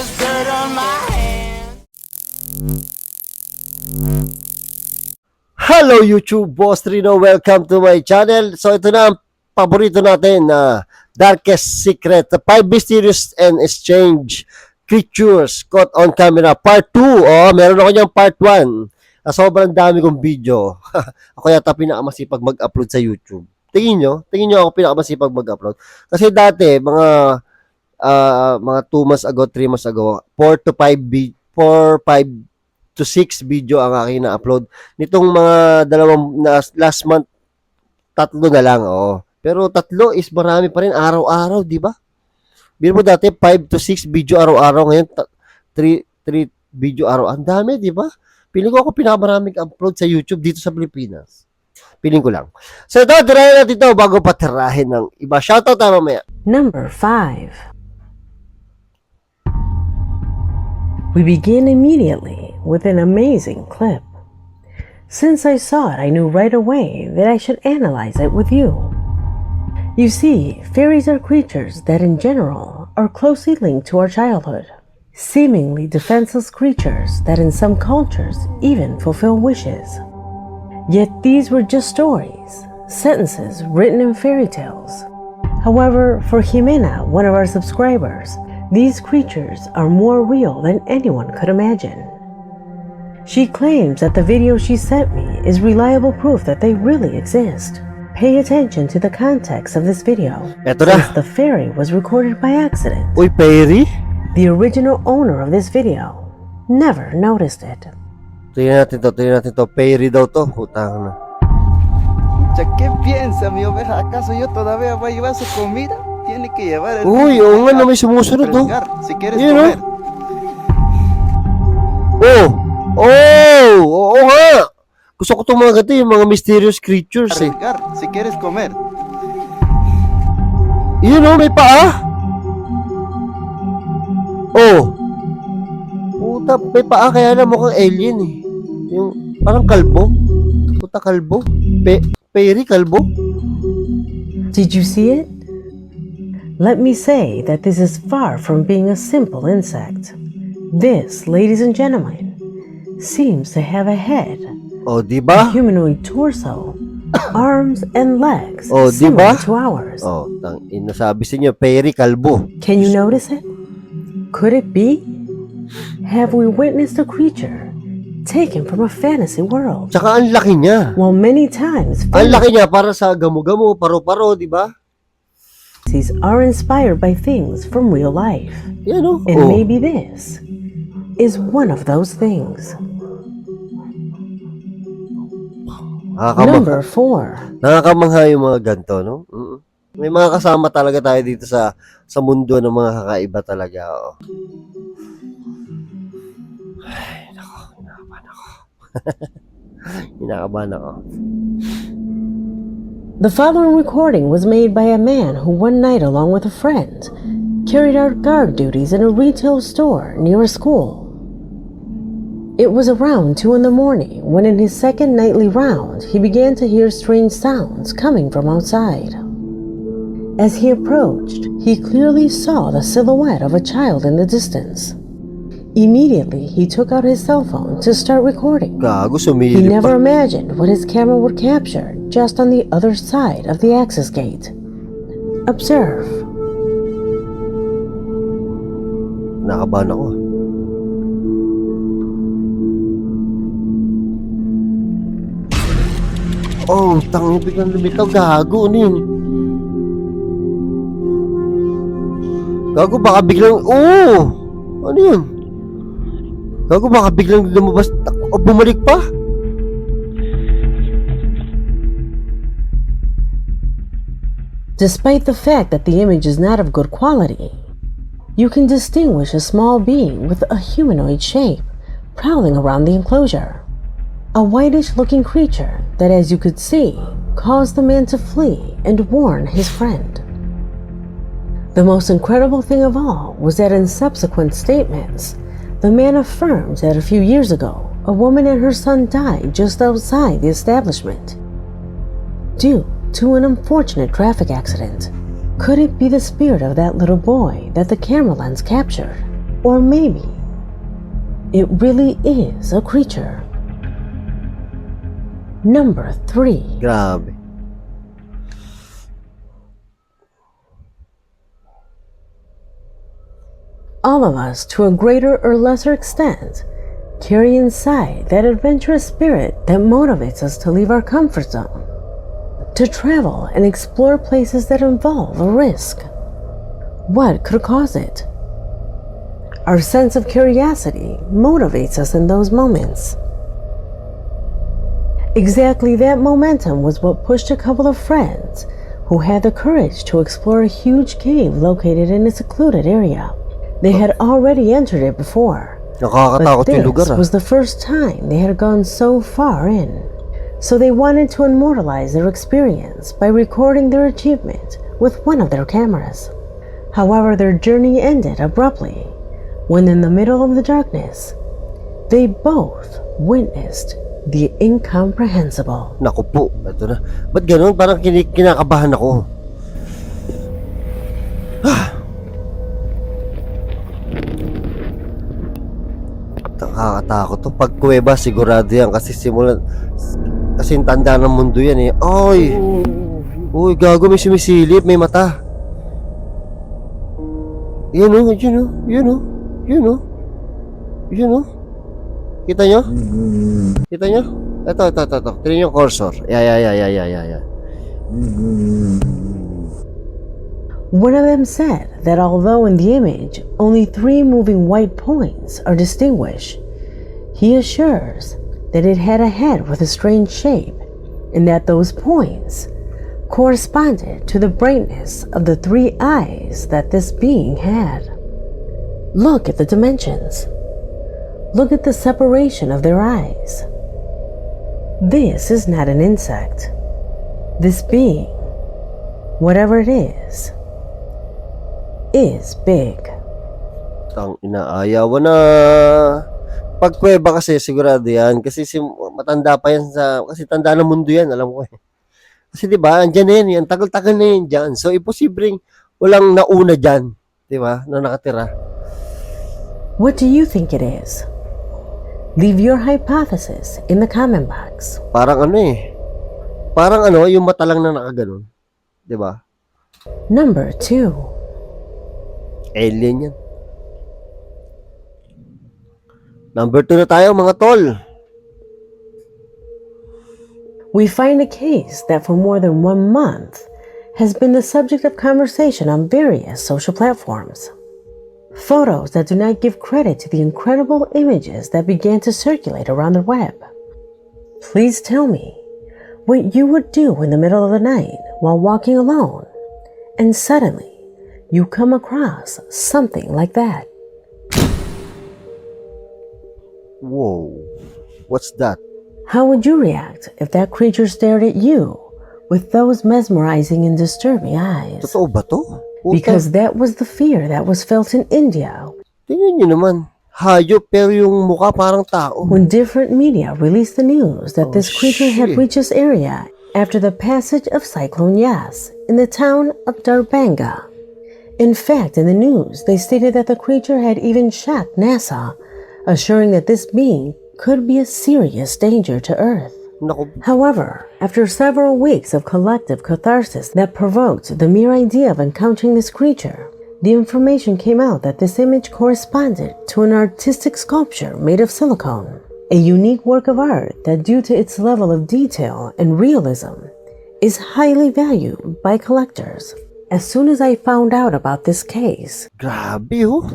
there's dirt on my hands. Hello YouTube, Boss Rino. Welcome to my channel. So ito na ang paborito natin na Darkest Secret, the 5 mysterious and strange creatures caught on camera, part 2. Meron ako niyang part 1. Sobrang dami kong video. Ako yata pinakamasipag mag-upload sa YouTube. Tingin nyo ako pinakamasipag mag-upload. Kasi dati, mga 2 months ago, 3 months ago, 4 to 5 to 6 video ang aking na-upload. Nitong mga last month, 3 na lang, Pero 3 is marami pa rin araw-araw, di ba? Biro mo dati 5 to 6 video araw-araw, ngayon 3 video araw. Ang dami, di ba? Piling ko ako pinakamaraming upload sa YouTube dito sa Pilipinas. Piling ko lang. So ito, tirahin natin ito bago patirahin ng iba. Shoutout tayo mamaya. Number 5. We begin immediately with an amazing clip. Since I saw it, I knew right away that I should analyze it with you. You see, fairies are creatures that in general are closely linked to our childhood. Seemingly defenseless creatures that in some cultures even fulfill wishes. Yet these were just stories, sentences written in fairy tales. However, for Jimena, one of our subscribers, these creatures are more real than anyone could imagine. She claims that the video she sent me is reliable proof that they really exist. Pay attention to the context of this video, Eto na. since the fairy was recorded by accident. Uy, fairy? The original owner of this video never noticed it. Tingnan natin to. Fairy daw to. Putang na. ¿Qué piensa mi oveja? ¿Acaso yo todavía voy a llevar su comida? Tiene que llevar el... Uy, oo nga na may sumusunod, no? Si quieres Yun, comer. Oo nga. Gusto ko itong mga ganito, yung mga mysterious creatures, eh. Arriesgar, si quieres comer. Yun, may paa. Puta, may paa, kaya na mukhang alien, eh. Yung, parang kalbo. Puta, kalbo. Fairy, kalbo. Did you see it? Let me say that this is far from being a simple insect. This, ladies and gentlemen, seems to have a head, Diba? a humanoid torso, arms and legs diba? similar to ours. Nasabi sa inyo, fairy, kalbo. Can you notice it? Could it be? Have we witnessed a creature taken from a fantasy world? Tsaka ang laki niya. While many times Ang laki niya para sa gamo-gamo, paro-paro, diba? fantasies are inspired by things from real life. Yan, And maybe this is one of those things. Number 4. Nakakamangha yung mga ganito, no? May mga kasama talaga tayo dito sa mundo ng mga kakaiba talaga, Ay, nako, kinakabahan ako. The following recording was made by a man who one night, along with a friend, carried out guard duties in a retail store near a school. It was around 2 in the morning when in his second nightly round he began to hear strange sounds coming from outside. As he approached, he clearly saw the silhouette of a child in the distance. Immediately, he took out his cell phone to start recording. Gago, He sumilip never pa. imagined what his camera would capture just on the other side of the access gate. Observe. Nakabahan ako. Tangin, biglang lumitaw. Gago, ano yun? Gago, baka biglang... Ano yun? Gago, baka biglang lumabas o bumalik pa? Despite the fact that the image is not of good quality, you can distinguish a small being with a humanoid shape prowling around the enclosure. A whitish-looking creature that, as you could see, caused the man to flee and warn his friend. The most incredible thing of all was that in subsequent statements, the man affirmed that a few years ago, a woman and her son died just outside the establishment due to an unfortunate traffic accident. Could it be the spirit of that little boy that the camera lens captured? Or maybe it really is a creature. Number 3. Grabe. All of us, to a greater or lesser extent, carry inside that adventurous spirit that motivates us to leave our comfort zone, to travel and explore places that involve a risk. What could cause it? Our sense of curiosity motivates us in those moments. Exactly that momentum was what pushed a couple of friends who had the courage to explore a huge cave located in a secluded area. They had already entered it before, but Nakakatakot yung lugar this was the first time they had gone so far in. So they wanted to immortalize their experience by recording their achievement with one of their cameras. However, their journey ended abruptly when, in the middle of the darkness, they both witnessed the incomprehensible. Naku po, ito na. Ba't ganun? Parang kinakabahan ako. Nakakatakot to. Pag kuweba, sigurado yan. Kasi tanda ng mundo yan eh. Ay! Uy, gago, may sumisilip, may mata. Yun o, yun o, yun o, yun o. Yun o. Kita nyo? Kita nyo? Ito. Tignan yung cursor. Yeah. One of them said that although in the image only 3 moving white points are distinguished, he assures that it had a head with a strange shape and that those points corresponded to the brightness of the 3 eyes that this being had. Look at the dimensions. Look at the separation of their eyes. This is not an insect. This being, whatever it is big. Tang inaayawan na. Pag kuweba kasi sigurado yan. Kasi matanda pa yan kasi tanda ng mundo yan, alam ko eh. Kasi di ba, andyan na yan, ang tagal-tagal na yan dyan. So, imposibleng walang nauna dyan, di ba, na nakatira. What do you think it is? Leave your hypothesis in the comment box. Parang yung mata lang na nakaganon. Di ba? Number 2. Alien yan. Number 2 na tayo, mga tol. We find a case that for more than 1 month has been the subject of conversation on various social platforms. Photos that do not give credit to the incredible images that began to circulate around the web. Please tell me what you would do in the middle of the night while walking alone, and suddenly you come across something like that. Whoa. What's that? How would you react if that creature stared at you with those mesmerizing and disturbing eyes? Totoo ba to? Because that was the fear that was felt in India. Tingnan nyo naman. Hayop pero yung mukha parang tao. When different media released the news that this creature had shit. reached this area after the passage of Cyclone Yas in the town of Darbhanga. In fact, in the news, they stated that the creature had even shocked NASA, assuring that this being could be a serious danger to Earth. Naku, However, after several weeks of collective catharsis that provoked the mere idea of encountering this creature, the information came out that this image corresponded to an artistic sculpture made of silicone, a unique work of art that, due to its level of detail and realism, is highly valued by collectors. As soon as I found out about this case, grabe oh.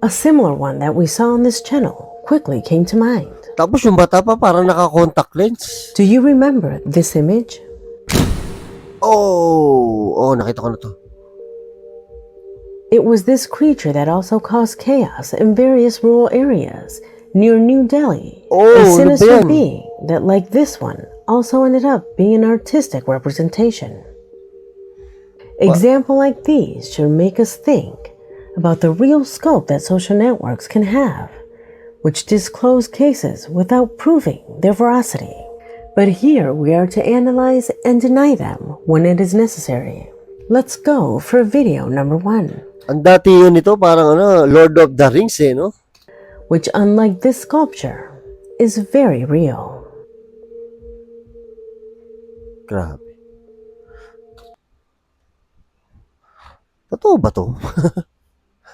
a similar one that we saw on this channel quickly came to mind. Tapos yung bata pa parang naka-contact lens. Do you remember this image? Oh, nakita ko na to. It was this creature that also caused chaos in various rural areas near New Delhi. Oh, a ano ba sinister yan? being that, like this one, also ended up being an artistic representation. Example like these should make us think about the real scope that social networks can have, which disclose cases without proving their veracity. But here we are to analyze and deny them when it is necessary. Let's go for video number 1, Ang dati yun ito, parang Lord of the Rings no? which unlike this sculpture, is very real. Grabe. Totoo ba to?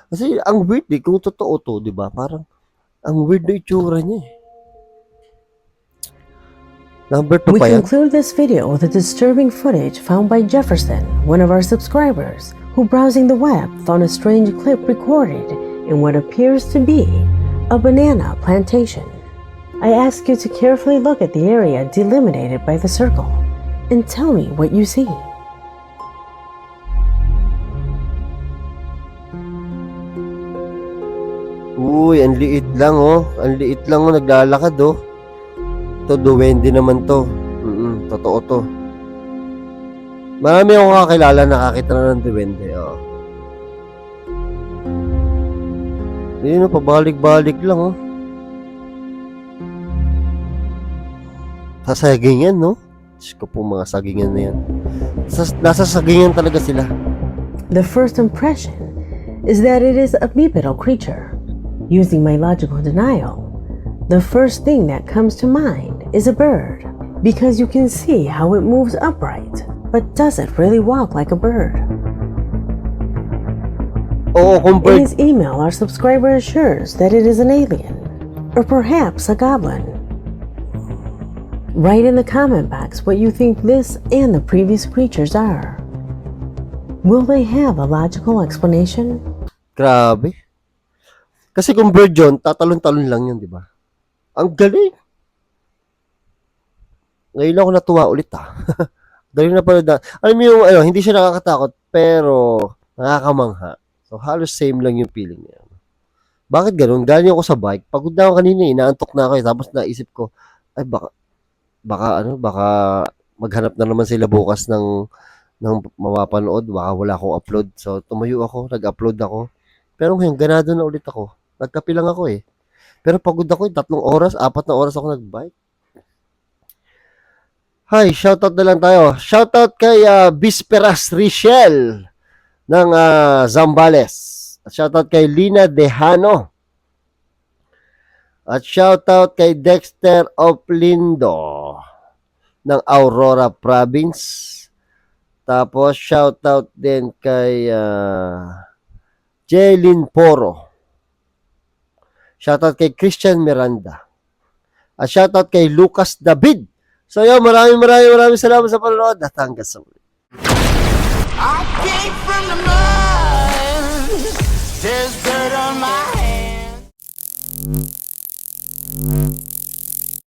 Kasi ang weird kung totoo to, di ba? Parang, ang weird na itsura niya Number 2 We pa yan? conclude this video with a disturbing footage found by Jefferson, one of our subscribers, who browsing the web found a strange clip recorded in what appears to be a banana plantation. I ask you to carefully look at the area delimited by the circle and tell me what you see. Uy, ang liit lang Ang liit lang naglalakad Ito, duwende naman to. Totoo to. Marami akong kakilala nakakita na ng duwende. Yun pabalik-balik lang Sa sagingan, no? Diyos ko po mga sagingan na yan. Nasa sagingan talaga sila. The first impression is that it is a bipedal creature. Using my logical denial, the first thing that comes to mind is a bird, because you can see how it moves upright, but does it really walk like a bird? Oo, kung In bird. his email, our subscriber assures that it is an alien, or perhaps a goblin. Write in the comment box what you think this and the previous creatures are. Will they have a logical explanation? Grabe. Kasi kung bird yun, tatalon-talon lang yun, di ba? Ang galing. Ngayon ako natuwa ulit Dali na pala alam mo yung hindi siya nakakatakot pero nakakamangha. So halos same lang yung feeling niya. Bakit ganun? Galing ako sa bike. Pagod na ako kanina inaantok na ako tapos naisip ko, ay baka maghanap na naman sila bukas ng mapapanood. Baka wala akong upload. So tumayo ako, nag-upload ako. Pero ngayon ganado na ulit ako. Nagkape lang ako Pero pagod ako 3 oras, 4 na oras ako nagbike. Hi, shoutout na lang tayo. Shoutout kay Bisperas Richelle ng Zambales. At shoutout kay Lina Dejano. At shoutout kay Dexter Oplindo ng Aurora Province. Tapos shoutout din kay Jaylin Poro. Shoutout kay Christian Miranda. At shoutout kay Lucas David. So yun, maraming salamat sa panonood at hanggang sa muli. I came from